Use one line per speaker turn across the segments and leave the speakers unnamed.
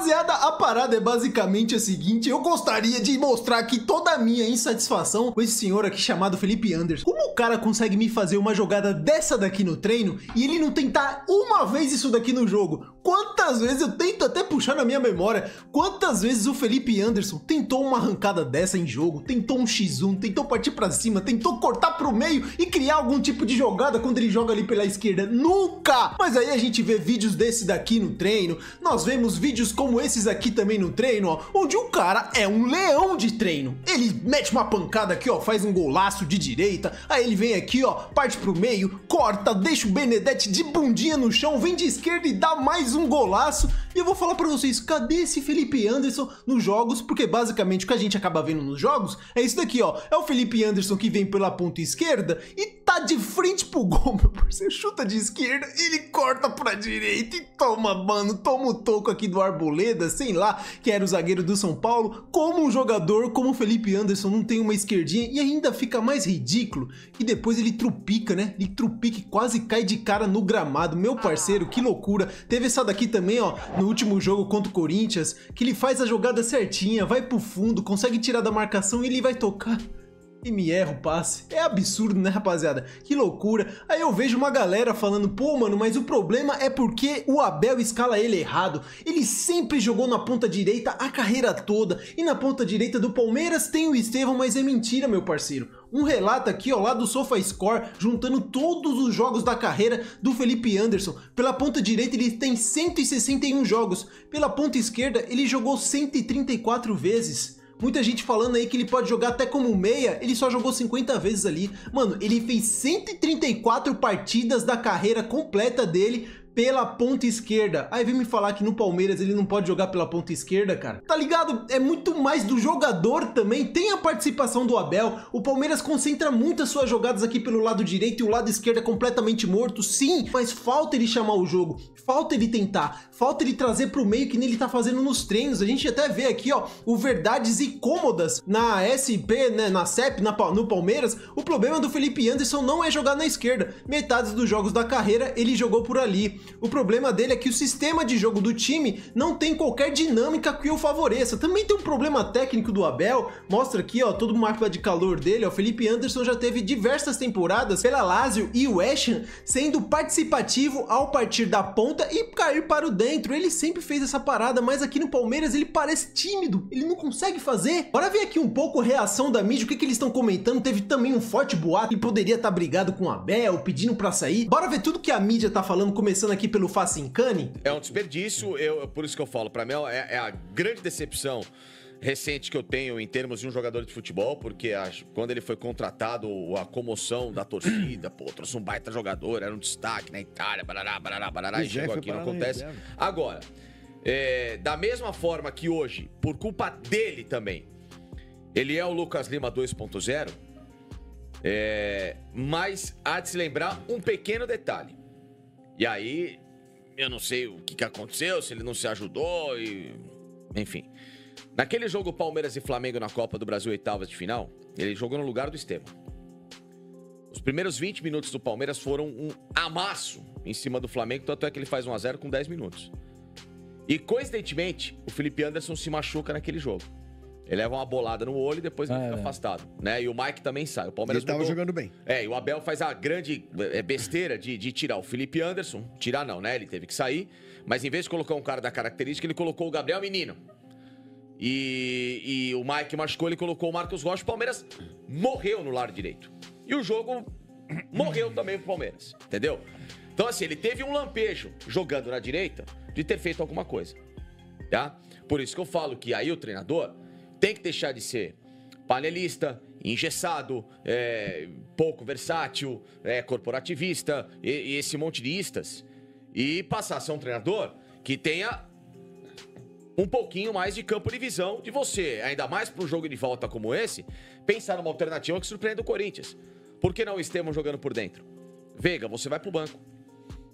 Rapaziada, a parada é basicamente a seguinte: eu gostaria de mostrar aqui toda a minha insatisfação com esse senhor aqui chamado Felipe Anderson. Como o cara consegue me fazer uma jogada dessa daqui no treino e ele não tentar uma vez isso daqui no jogo? Quantas vezes, eu tento até puxar na minha memória, quantas vezes o Felipe Anderson tentou uma arrancada dessa em jogo, tentou um x1, tentou partir pra cima, tentou cortar pro meio e criar algum tipo de jogada quando ele joga ali pela esquerda? Nunca! Mas aí a gente vê vídeos desse daqui no treino, nós vemos vídeos como esses aqui também no treino, ó, onde o cara é um leão de treino. Ele mete uma pancada aqui, ó, faz um golaço de direita, aí ele vem aqui, ó, parte pro meio, corta, deixa o Benedetti de bundinha no chão, vem de esquerda e dá mais um golaço. E eu vou falar pra vocês, cadê esse Felipe Anderson nos jogos? Porque basicamente o que a gente acaba vendo nos jogos é isso daqui, ó, é o Felipe Anderson que vem pela ponta esquerda e tá de frente pro gol, meu parceiro, chuta de esquerda, ele corta pra direita e toma, mano, toma o toco aqui do Arboleda, sei lá, que era o zagueiro do São Paulo. Como um jogador como o Felipe Anderson não tem uma esquerdinha, e ainda fica mais ridículo que depois ele trupica, né? Ele trupica e quase cai de cara no gramado. Meu parceiro, que loucura. Teve essa daqui também, ó, no último jogo contra o Corinthians, que ele faz a jogada certinha, vai pro fundo, consegue tirar da marcação e ele vai tocar e me erra o passe. É absurdo, né, rapaziada? Que loucura. Aí eu vejo uma galera falando, pô, mano, mas o problema é porque o Abel escala ele errado. Ele sempre jogou na ponta direita a carreira toda. E na ponta direita do Palmeiras tem o Estevão, mas é mentira, meu parceiro. Um relato aqui, ó, lá do SofaScore, juntando todos os jogos da carreira do Felipe Anderson. Pela ponta direita ele tem 161 jogos. Pela ponta esquerda ele jogou 134 vezes. Muita gente falando aí que ele pode jogar até como meia, ele só jogou 50 vezes ali. Mano, ele fez 134 partidas da carreira completa dele pela ponta esquerda. Aí vem me falar que no Palmeiras ele não pode jogar pela ponta esquerda, cara. Tá ligado? É muito mais do jogador também. Tem a participação do Abel. O Palmeiras concentra muitas suas jogadas aqui pelo lado direito e o lado esquerdo é completamente morto. Sim, mas falta ele chamar o jogo. Falta ele tentar. Falta ele trazer pro meio que nem ele tá fazendo nos treinos. A gente até vê aqui, ó, o Verdades e Cômodas na SP, né, na CEP, no Palmeiras. O problema do Felipe Anderson não é jogar na esquerda. Metade dos jogos da carreira ele jogou por ali. O problema dele é que o sistema de jogo do time não tem qualquer dinâmica que o favoreça. Também tem um problema técnico do Abel. Mostra aqui, ó, todo o mapa de calor dele. Ó, o Felipe Anderson já teve diversas temporadas pela Lazio e West Ham, sendo participativo ao partir da ponta e cair para o dentro. Ele sempre fez essa parada, mas aqui no Palmeiras ele parece tímido. Ele não consegue fazer. Bora ver aqui um pouco a reação da mídia, o que eles estão comentando. Teve também um forte boato que poderia estar brigado com o Abel, pedindo pra sair. Bora ver tudo que a mídia tá falando, começando aqui pelo Facincani.
É um desperdício, por isso que eu falo, pra mim é a grande decepção recente que eu tenho em termos de um jogador de futebol, porque quando ele foi contratado, a comoção da torcida, pô, trouxe um baita jogador, era um destaque na Itália, barará, e chegou aqui, não acontece. Agora, da mesma forma que hoje, por culpa dele também, ele é o Lucas Lima 2.0, mas há de se lembrar um pequeno detalhe. E aí, eu não sei o que aconteceu, se ele não se ajudou, enfim. Naquele jogo Palmeiras e Flamengo na Copa do Brasil, oitavas de final, ele jogou no lugar do Estevão. Os primeiros 20 minutos do Palmeiras foram um amasso em cima do Flamengo, tanto é que ele faz 1 a 0 com 10 minutos. E, coincidentemente, o Felipe Anderson se machuca naquele jogo. Ele leva uma bolada no olho e depois ele fica afastado, né? E o Mike também sai. O Palmeiras
ele tava jogando bem.
E o Abel faz a grande besteira de tirar o Felipe Anderson. Tirar não, né? Ele teve que sair. Mas em vez de colocar um cara da característica, ele colocou o Gabriel Menino. E o Mike machucou, ele colocou o Marcos Rocha. O Palmeiras morreu no lado direito. E o jogo morreu também pro Palmeiras, entendeu? Então assim, ele teve um lampejo jogando na direita de ter feito alguma coisa, tá? Por isso que eu falo que aí o treinador tem que deixar de ser panelista, engessado, pouco versátil, corporativista, e esse monte de istas, e passar a ser um treinador que tenha um pouquinho mais de campo de visão de você, ainda mais para um jogo de volta como esse, pensar numa alternativa que surpreenda o Corinthians. Por que não o Estevão jogando por dentro? Veiga, você vai pro banco.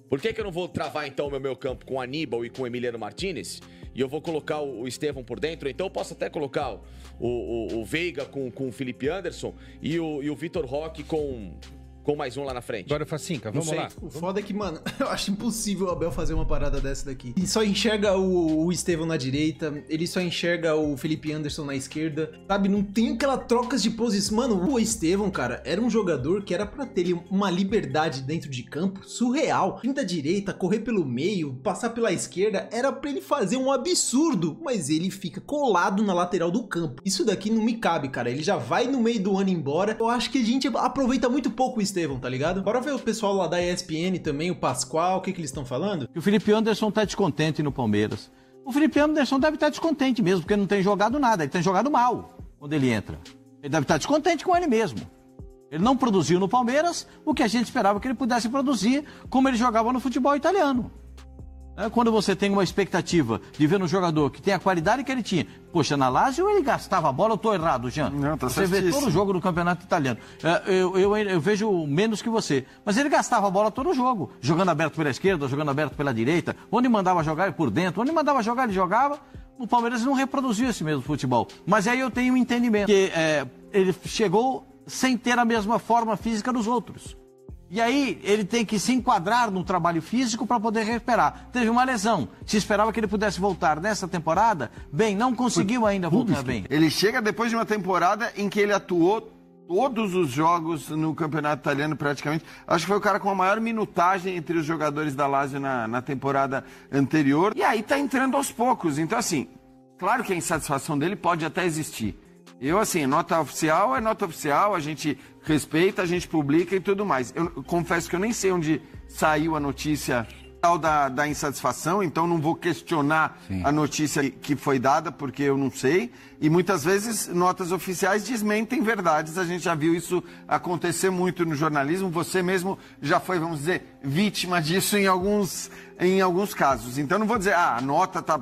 Por que eu não vou travar então o meu campo com o Aníbal e com o Emiliano Martinez e eu vou colocar o Estevão por dentro? Então eu posso até colocar o Veiga com o Felipe Anderson e o Vitor Roque com com mais um lá na frente?
Agora, Facinca, vamos lá.
O foda é que, mano, eu acho impossível o Abel fazer uma parada dessa daqui. Ele só enxerga o Estevão na direita, ele só enxerga o Felipe Anderson na esquerda, sabe? Não tem aquela trocas de posição. Mano, o Estevão, cara, era um jogador que era pra ter uma liberdade dentro de campo surreal. Vir da direita, correr pelo meio, passar pela esquerda, era pra ele fazer um absurdo, mas ele fica colado na lateral do campo. Isso daqui não me cabe, cara. Ele já vai no meio do ano embora. Eu acho que a gente aproveita muito pouco o Estevão, tá ligado? Bora ver o pessoal lá da ESPN também, o Pascoal, o que eles estão falando?
O Felipe Anderson tá descontente no Palmeiras. O Felipe Anderson deve estar descontente mesmo, porque não tem jogado nada, ele tem jogado mal quando ele entra. Ele deve estar descontente com ele mesmo. Ele não produziu no Palmeiras o que a gente esperava que ele pudesse produzir, como ele jogava no futebol italiano. Quando você tem uma expectativa de ver um jogador que tem a qualidade que ele tinha. Poxa, na Lazio ele gastava a bola, eu tô errado, Jean?
Não, tá
você vê todo o jogo do campeonato italiano. Eu vejo menos que você. Mas ele gastava a bola todo o jogo. Jogando aberto pela esquerda, jogando aberto pela direita. Onde mandava jogar, ele por dentro. Onde mandava jogar, ele jogava. O Palmeiras não reproduziu esse mesmo futebol. Mas aí eu tenho um entendimento. Que ele chegou sem ter a mesma forma física dos outros. E aí ele tem que se enquadrar no trabalho físico para poder recuperar. Teve uma lesão. Se esperava que ele pudesse voltar nessa temporada, bem, não conseguiu ainda voltar bem.
Ele chega depois de uma temporada em que ele atuou todos os jogos no campeonato italiano praticamente. Acho que foi o cara com a maior minutagem entre os jogadores da Lazio na temporada anterior. E aí tá entrando aos poucos. Então assim, claro que a insatisfação dele pode até existir. Eu, assim, nota oficial é nota oficial, a gente respeita, a gente publica e tudo mais. Eu confesso que eu nem sei onde saiu a notícia da insatisfação, então não vou questionar a notícia que foi dada, porque eu não sei. E muitas vezes notas oficiais desmentem verdades, a gente já viu isso acontecer muito no jornalismo. Você mesmo já foi, vamos dizer, vítima disso em alguns casos. Então não vou dizer, a nota está...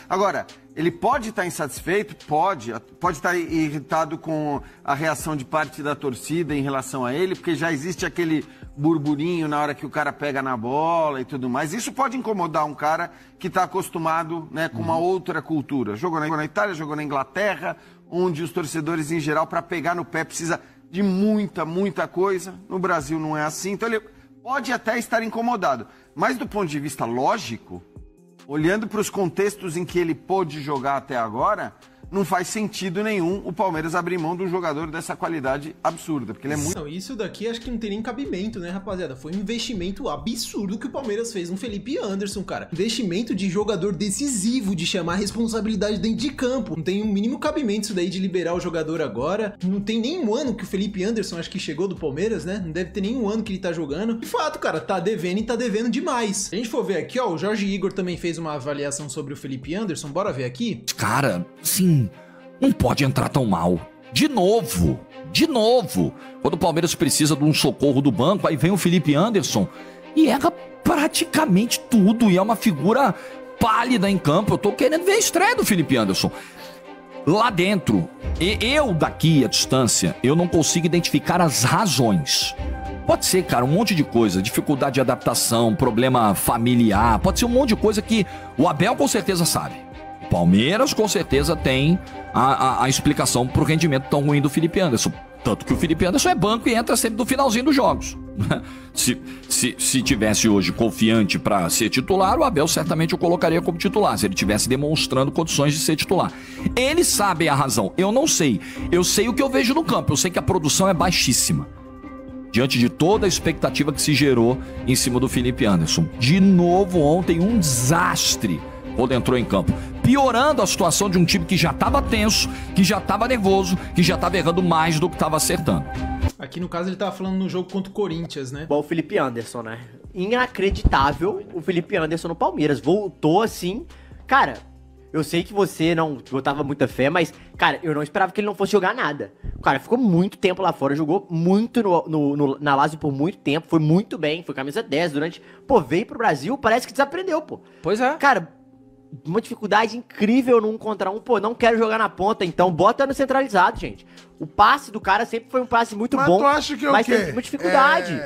Agora, ele pode estar insatisfeito? Pode estar irritado com a reação de parte da torcida em relação a ele, porque já existe aquele burburinho na hora que o cara pega na bola e tudo mais. Isso pode incomodar um cara que está acostumado, né, com uma outra cultura. Jogou na Itália, jogou na Inglaterra, onde os torcedores em geral, para pegar no pé, precisa de muita coisa. No Brasil não é assim, então ele pode até estar incomodado. Mas do ponto de vista lógico, olhando para os contextos em que ele pôde jogar até agora, não faz sentido nenhum o Palmeiras abrir mão de um jogador dessa qualidade absurda, porque ele é muito...
Não, isso daqui acho que não tem nem cabimento, né, rapaziada? Foi um investimento absurdo que o Palmeiras fez no Felipe Anderson, cara. Investimento de jogador decisivo, de chamar a responsabilidade dentro de campo. Não tem o mínimo cabimento isso daí de liberar o jogador agora. Não tem nem um ano que o Felipe Anderson, acho que chegou do Palmeiras, né? Não deve ter nem um ano que ele tá jogando. De fato, cara, tá devendo e tá devendo demais. Se a gente for ver aqui, ó, o Jorge Igor também fez uma avaliação sobre o Felipe Anderson. Bora ver aqui?
Cara, sim... Não pode entrar tão mal. De novo. Quando o Palmeiras precisa de um socorro do banco, aí vem o Felipe Anderson e erra praticamente tudo. E é uma figura pálida em campo. Eu tô querendo ver a estreia do Felipe Anderson. Lá dentro, eu daqui à distância, eu não consigo identificar as razões. Pode ser, cara, um monte de coisa. Dificuldade de adaptação, problema familiar. Pode ser um monte de coisa que o Abel com certeza sabe. O Palmeiras com certeza tem a explicação pro rendimento tão ruim do Felipe Anderson. Tanto que o Felipe Anderson é banco e entra sempre no finalzinho dos jogos. Se tivesse hoje confiante para ser titular, o Abel certamente o colocaria como titular, se ele tivesse demonstrando condições de ser titular. Eles sabem a razão, eu não sei. Eu sei o que eu vejo no campo, eu sei que a produção é baixíssima. Diante de toda a expectativa que se gerou em cima do Felipe Anderson. De novo ontem um desastre quando entrou em campo, piorando a situação de um time que já estava tenso, que já estava nervoso, que já estava errando mais do que estava acertando.
Aqui no caso ele tava falando no jogo contra o Corinthians, né?
Igual o Felipe Anderson, né? Inacreditável o Felipe Anderson no Palmeiras. Voltou assim. Cara, eu sei que você não botava muita fé, mas, cara, eu não esperava que ele não fosse jogar nada. O cara ficou muito tempo lá fora, jogou muito na Lazio por muito tempo, foi muito bem, foi camisa 10 durante... Pô, veio pro Brasil, parece que desaprendeu, pô.
Pois é.
Cara... Uma dificuldade incrível no 1 contra 1. Pô, não quero jogar na ponta, então bota no centralizado, gente. O passe do cara sempre foi um passe muito bom.
Mas tu acha que
mas tem uma dificuldade.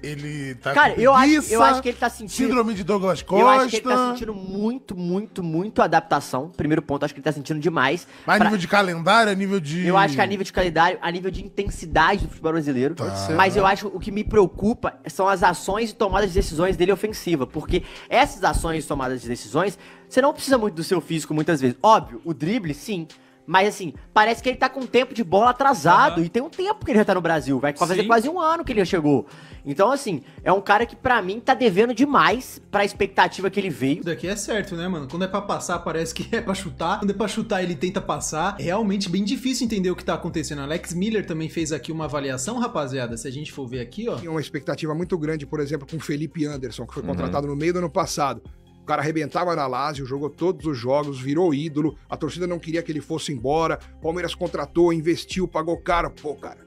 ele tá
Cara,
com
eu
preguiça,
acho que ele tá sentindo...
síndrome de Douglas Costa.
Eu acho que ele tá sentindo muito adaptação. Primeiro ponto, acho que ele tá sentindo demais.
Mas nível de calendário, nível de...
Eu acho que a nível de calendário, a nível de intensidade do futebol brasileiro.
Pode ser,
mas eu acho que o que me preocupa são as ações e tomadas de decisões dele ofensiva. Porque essas ações e tomadas de decisões, você não precisa muito do seu físico muitas vezes. Óbvio, o drible, sim. Mas assim, parece que ele tá com tempo de bola atrasado. E tem um tempo que ele já tá no Brasil. Vai fazer quase um ano que ele já chegou. Então, assim, é um cara que pra mim tá devendo demais pra expectativa que ele veio.
Isso daqui é certo, né, mano? Quando é pra passar, parece que é pra chutar. Quando é pra chutar, ele tenta passar. É realmente bem difícil entender o que tá acontecendo. Alex Miller também fez aqui uma avaliação, rapaziada. Se a gente for ver aqui, ó.
Tinha uma expectativa muito grande, por exemplo, com o Felipe Anderson, que foi contratado no meio do ano passado. O cara arrebentava na Lazio, jogou todos os jogos, virou ídolo, a torcida não queria que ele fosse embora, Palmeiras contratou, investiu, pagou caro. Pô, cara,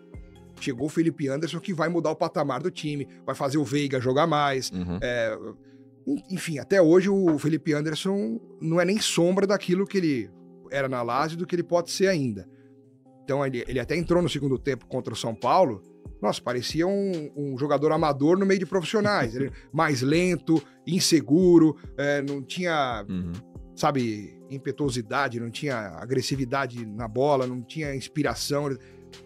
chegou o Felipe Anderson que vai mudar o patamar do time, vai fazer o Veiga jogar mais. Enfim, até hoje o Felipe Anderson não é nem sombra daquilo que ele era na Lazio, do que ele pode ser ainda. Então ele até entrou no segundo tempo contra o São Paulo. Nossa, parecia um jogador amador no meio de profissionais. Ele mais lento, inseguro, não tinha, sabe, impetuosidade, não tinha agressividade na bola, não tinha inspiração. Ele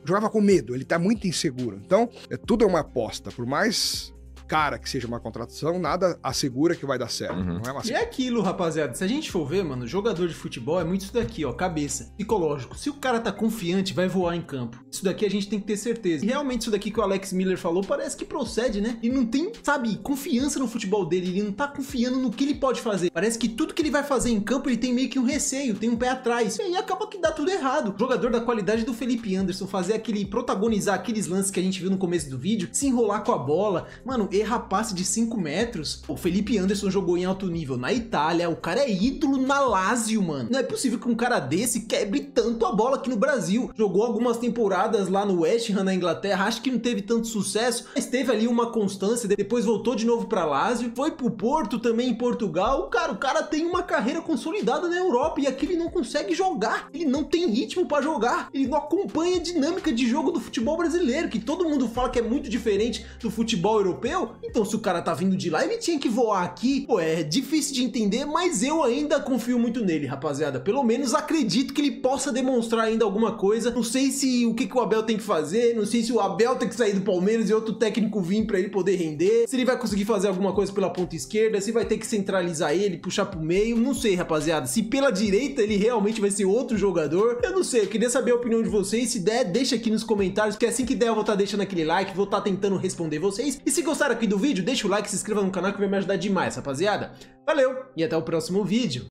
jogava com medo, ele tá muito inseguro. Então, tudo é uma aposta. Por mais cara que seja uma contratação, nada assegura que vai dar certo. Não é uma...
E é aquilo, rapaziada. Se a gente for ver, mano, jogador de futebol é muito isso daqui, ó, cabeça, psicológico. Se o cara tá confiante, vai voar em campo. Isso daqui a gente tem que ter certeza. E realmente isso daqui que o Alex Miller falou parece que procede, né? Ele não tem, sabe, confiança no futebol dele. Ele não tá confiando no que ele pode fazer. Parece que tudo que ele vai fazer em campo, ele tem meio que um receio, tem um pé atrás. E aí acaba que dá tudo errado. O jogador da qualidade do Felipe Anderson fazer protagonizar aqueles lances que a gente viu no começo do vídeo, se enrolar com a bola, mano, erra passe de 5 metros. O Felipe Anderson jogou em alto nível na Itália, o cara é ídolo na Lazio, mano. Não é possível que um cara desse quebre tanto a bola aqui no Brasil. Jogou algumas temporadas lá no West Ham, na Inglaterra, acho que não teve tanto sucesso, mas teve ali uma constância, depois voltou de novo pra Lazio, foi pro Porto também em Portugal. Cara, o cara tem uma carreira consolidada na Europa e aqui ele não consegue jogar. Ele não tem ritmo pra jogar. Ele não acompanha a dinâmica de jogo do futebol brasileiro, que todo mundo fala que é muito diferente do futebol europeu. Então, se o cara tá vindo de lá, ele tinha que voar aqui. Pô, é difícil de entender, mas eu ainda confio muito nele, rapaziada. Pelo menos acredito que ele possa demonstrar ainda alguma coisa. Não sei se o que o Abel tem que fazer, não sei se o Abel tem que sair do Palmeiras e outro técnico vir pra ele poder render, se ele vai conseguir fazer alguma coisa pela ponta esquerda, se vai ter que centralizar ele, puxar pro meio, não sei, rapaziada. Se pela direita ele realmente vai ser outro jogador, eu não sei. Eu queria saber a opinião de vocês. Se der, deixa aqui nos comentários, porque assim que der eu vou estar deixando aquele like, vou estar tentando responder vocês. E se gostaram aqui do vídeo, deixa o like, se inscreva no canal que vai me ajudar demais, rapaziada. Valeu e até o próximo vídeo.